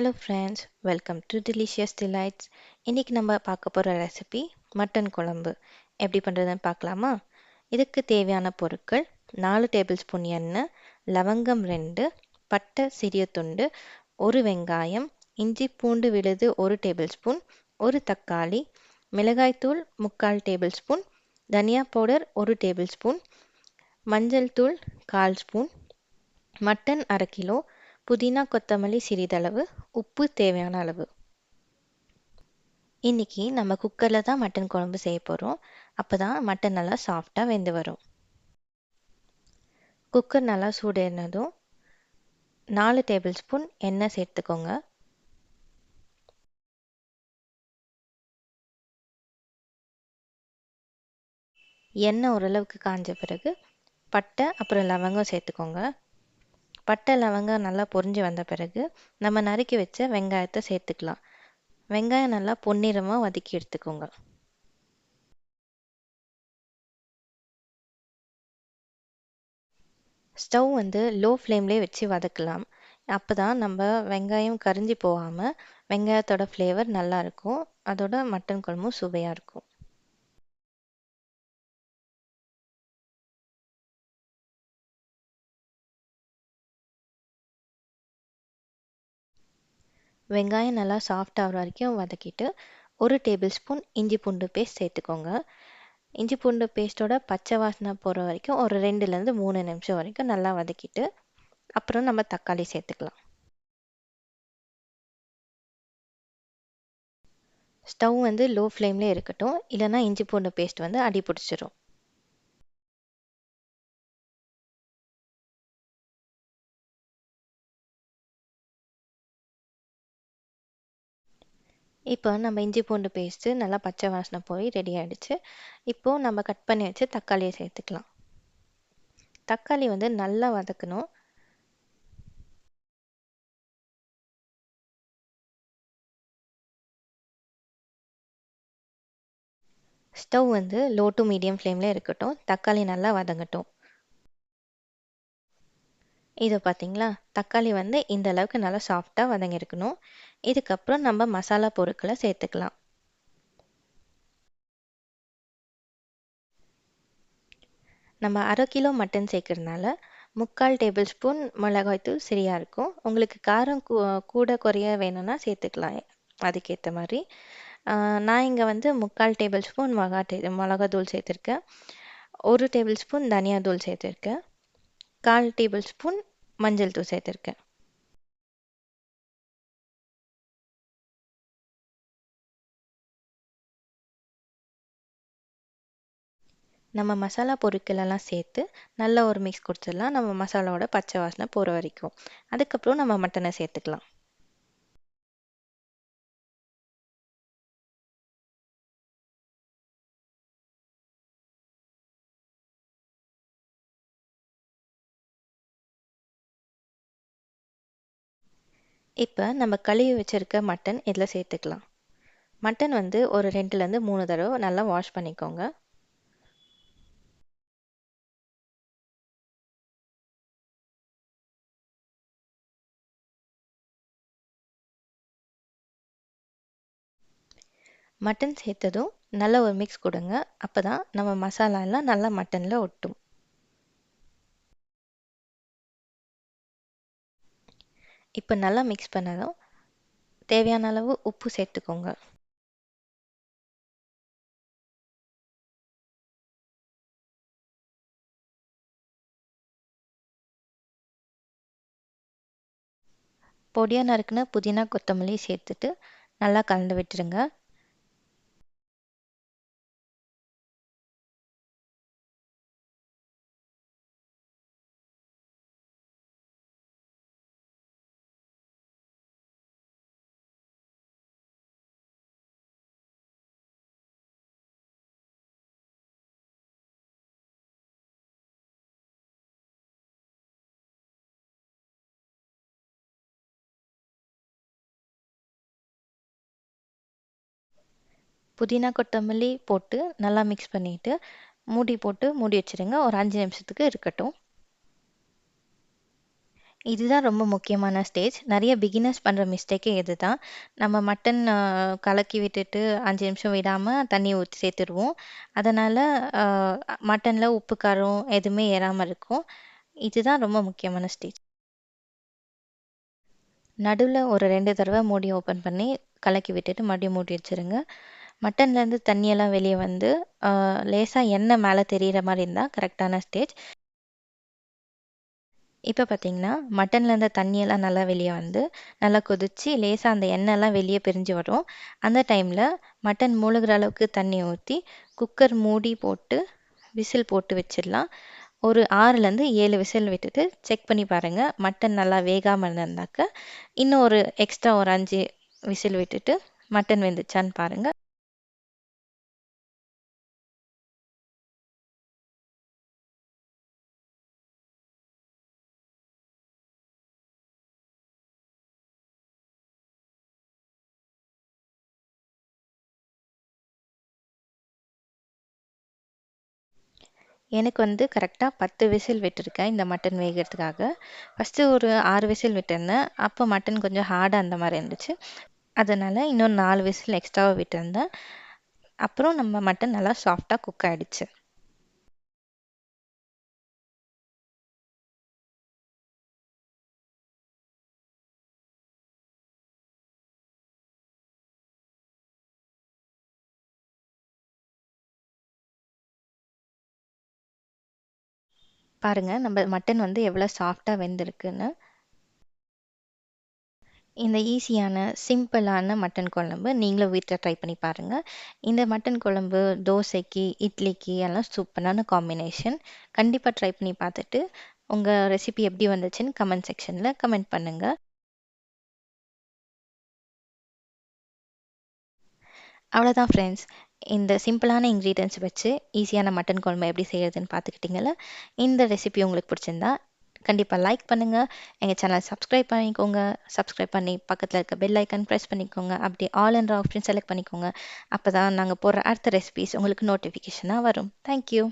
Hello friends, welcome to delicious delights. இன்றைக்கி நம்ம பார்க்க போகிற ரெசிபி மட்டன் குழம்பு. எப்படி பண்ணுறதுன்னு பார்க்கலாமா? இதுக்கு தேவையான பொருட்கள்: 4 டேபிள் ஸ்பூன் எண்ணெய், லவங்கம் 2, பட்டை சிறிய துண்டு, 1 வெங்காயம், இஞ்சி பூண்டு விழுது 1 டேபிள் ஸ்பூன், 1 தக்காளி, மிளகாய்த்தூள் 3/4 டேபிள் ஸ்பூன், தனியா பவுடர் 1 டேபிள் ஸ்பூன், மஞ்சள் தூள் 1/4 ஸ்பூன், மட்டன் 1/2 கிலோ, புதினா கொத்தமல்லி சிறிதளவு, உப்பு தேவையான அளவு. இன்னைக்கு நம்ம குக்கரில் தான் மட்டன் குழம்பு செய்ய போகிறோம். அப்போ தான் மட்டன் நல்லா சாஃப்டாக வெந்து வரும். குக்கர் நல்லா சூடேறினதும் 4 டேபிள் ஸ்பூன் எண்ணெய் சேர்த்துக்கோங்க. எண்ணெய் ஓரளவுக்கு காஞ்ச பிறகு பட்டை அப்புறம் லவங்கம் சேர்த்துக்கோங்க. பட்டை லவங்கம் நல்லா பொரிஞ்சு வந்த பிறகு நம்ம நறுக்கி வச்ச வெங்காயத்தை சேர்த்துக்கலாம். வெங்காயம் நல்லா பொன்னிறமாக வதக்கி எடுத்துக்கோங்க. ஸ்டவ் லோ ஃப்ளேம்லேயே வச்சு வதக்கலாம். அப்போ தான் நம்ம வெங்காயம் கரிஞ்சி போகாமல் வெங்காயத்தோட ஃப்ளேவர் நல்லாயிருக்கும். அதோட மட்டன் குழம்பும் சுவையாக இருக்கும். வெங்காயம் நல்லா சாஃப்ட் ஆகிற வரைக்கும் வதக்கிட்டு 1 டேபிள் ஸ்பூன் இஞ்சி பூண்டு பேஸ்ட் சேர்த்துக்கோங்க. இஞ்சி பூண்டு பேஸ்ட்டோட பச்சை வாசனை போகிற வரைக்கும் ஒரு 2லேருந்து 3 நிமிஷம் வரைக்கும் நல்லா வதக்கிட்டு அப்புறம் நம்ம தக்காளி சேர்த்துக்கலாம். ஸ்டவ் லோ ஃப்ளேம்லேயே இருக்கட்டும், இல்லைனா இஞ்சி பூண்டு பேஸ்ட் அடி பிடிச்சிரும். இப்போ நம்ம இஞ்சி பூண்டு பேஸ்ட்டு நல்லா பச்சை வாசனை போய் ரெடி ஆகிடுச்சு. இப்போது நம்ம கட் பண்ணி வச்சு தக்காளியை சேர்த்துக்கலாம். தக்காளி நல்லா வதக்கணும். ஸ்டவ் லோ டு மீடியம் ஃப்ளேமில் இருக்கட்டும், தக்காளி நல்லா வதங்கட்டும். இதை பார்த்தீங்களா, தக்காளி இந்த அளவுக்கு நல்லா சாஃப்டாக வதங்கியிருக்கணும். இதுக்கப்புறம் நம்ம மசாலா பொருட்களை சேர்த்துக்கலாம். நம்ம 1/2 கிலோ மட்டன் சேர்க்கறதுனால 3/4 டேபிள் ஸ்பூன் மிளகாய்த்தூள் சரியாக இருக்கும். உங்களுக்கு காரம் கூட குறைய வேணும்னா சேர்த்துக்கலாம், அதுக்கேற்ற மாதிரி. நான் இங்கே 3/4 டேபிள் ஸ்பூன் மிளகாத்தூள் சேர்த்துருக்கேன். 1 டேபிள் ஸ்பூன் தனியாத்தூள் சேர்த்துருக்கேன். 1/4 டேபிள் ஸ்பூன் மஞ்சள் தூள் சேர்த்துருக்கேன். நம்ம மசாலா பொருட்களெல்லாம் சேர்த்து நல்ல ஒரு மிக்ஸ் கொடுத்துடலாம், நம்ம மசாலாவோட பச்சை வாசனை போகிற வரைக்கும். அதுக்கப்புறம் நம்ம மட்டனை சேர்த்துக்கலாம். இப்போ நம்ம கழுவி வச்சுருக்க மட்டன் இதில் சேர்த்துக்கலாம். மட்டன் ஒரு 2லேருந்து 3 தடவை நல்லா வாஷ் பண்ணிக்கோங்க. மட்டன் சேர்த்ததும் நல்ல ஒரு மிக்ஸ் கொடுங்க. அப்போ தான் நம்ம மசாலா எல்லாம் நல்லா மட்டனில் ஒட்டும். இப்போ நல்லா மிக்ஸ் பண்ணதும் தேவையான அளவு உப்பு சேர்த்துக்கோங்க. பொடியாக நறுக்குன புதினா கொத்தமல்லி சேர்த்துட்டு நல்லா கலந்து விட்டுருங்க. புதினா கொத்தமல்லி போட்டு நல்லா மிக்ஸ் பண்ணிவிட்டு மூடி போட்டு மூடி வச்சுருங்க. ஒரு 5 நிமிஷத்துக்கு இருக்கட்டும். இதுதான் ரொம்ப முக்கியமான ஸ்டேஜ். நெறைய பிகினர்ஸ் பண்ற மிஸ்டேக்கே இதுதான். நம்ம மட்டன் கலக்கி விட்டுட்டு 5 நிமிஷம் விடாம தண்ணி ஊத்தி சேர்த்துருவோம். அதனால அ மட்டன்ல உப்பு, காரம் எதுவுமே ஏறாம இருக்கும். இதுதான் ரொம்ப முக்கியமான ஸ்டேஜ். நடுவுல ஒரு 2 தடவ மூடிய ஓப்பன் பண்ணி கலக்கி விட்டுட்டு மறுபடியும் மூடி வச்சுருங்க. மட்டன்லேருந்து தண்ணியெல்லாம் வெளிய வந்து லேசா எண்ணெய் மேல தெரியிற மாரி இருந்தா கரெக்டான ஸ்டேஜ். இப்ப பார்த்தீங்கன்னா, மட்டன்ல இருந்த தண்ணியெல்லாம் நல்லா வெளிய வந்து, நல்லா கொதிச்சு, லேசா அந்த எண்ணெய்லாம் வெளிய பிரிஞ்சு வரும். அந்த டைம்ல மட்டன் மூழ்குற அளவுக்கு தண்ணி ஊத்தி, குக்கர் மூடி போட்டு, விசில் போட்டு வச்சிடலாம். ஒரு 6லேருந்து 7 விசில் விட்டுட்டு செக் பண்ணி பாருங்க. மட்டன் நல்லா வேகாம இருந்திருந்தாக்க, இன்னும் ஒரு எக்ஸ்ட்ரா ஒரு 5 விசில் விட்டுட்டு, மட்டன் வெந்துச்சான்னு பாருங்க. எனக்கு வந்து கரெக்ட்டா 10 விசில் விட்டுருக்கேன் இந்த மட்டன் வேகறதுக்காக. ஃபர்ஸ்ட்டு ஒரு 6 விசில் விட்டிருந்தேன். அப்போ மட்டன் கொஞ்சம் ஹார்டா அந்த மாரி இருந்துச்சு. அதனால இன்னொரு 4 விசில் எக்ஸ்ட்ராவா விட்டிருந்தேன். அப்புறம் நம்ம மட்டன் நல்லா சாஃப்ட்டா குக் ஆயிடுச்சு. பாருங்க நம்ம மட்டன் வந்து எவ்வளோ சாஃப்ட்டா வெந்திருக்குன்னு. இந்த ஈஸியான, சிம்பிளான மட்டன் குழம்பு நீங்களும் வீட்ல ட்ரை பண்ணி பாருங்க. இந்த மட்டன் குழம்பு தோசைக்கு, இட்லிக்கு எல்லாம் சூப்பரான காம்பினேஷன். கண்டிப்பா ட்ரை பண்ணி பார்த்துட்டு, உங்க ரெசிபி எப்படி வந்துச்சுன்னு கமெண்ட் செக்ஷன்ல கமெண்ட் பண்ணுங்க. அவ்வளோதான் ஃப்ரெண்ட்ஸ். இந்த சிம்பிளான இன்க்ரீடியன்ட்ஸ் வச்சு ஈஸியான மட்டன் குழம்பு எப்படி செய்யறதுன்னு பார்த்துக்கிட்டிங்கல்ல. இந்த ரெசிபி உங்களுக்கு பிடிச்சிருந்தா கண்டிப்பாக லைக் பண்ணுங்கள். எங்கள் சேனல் சப்ஸ்கிரைப் பண்ணிக்கோங்க. சப்ஸ்கிரைப் பண்ணி பக்கத்தில் இருக்க பெல் ஐக்கான் ப்ரெஸ் பண்ணிக்கோங்க. அப்படியே ஆல் என்ற ஆப்ஷன் செலக்ட் பண்ணிக்கோங்க. அப்போ தான் நாங்கள் போடுற அடுத்த ரெசிபிஸ் உங்களுக்கு நோட்டிஃபிகேஷனாக வரும். தேங்க்யூ.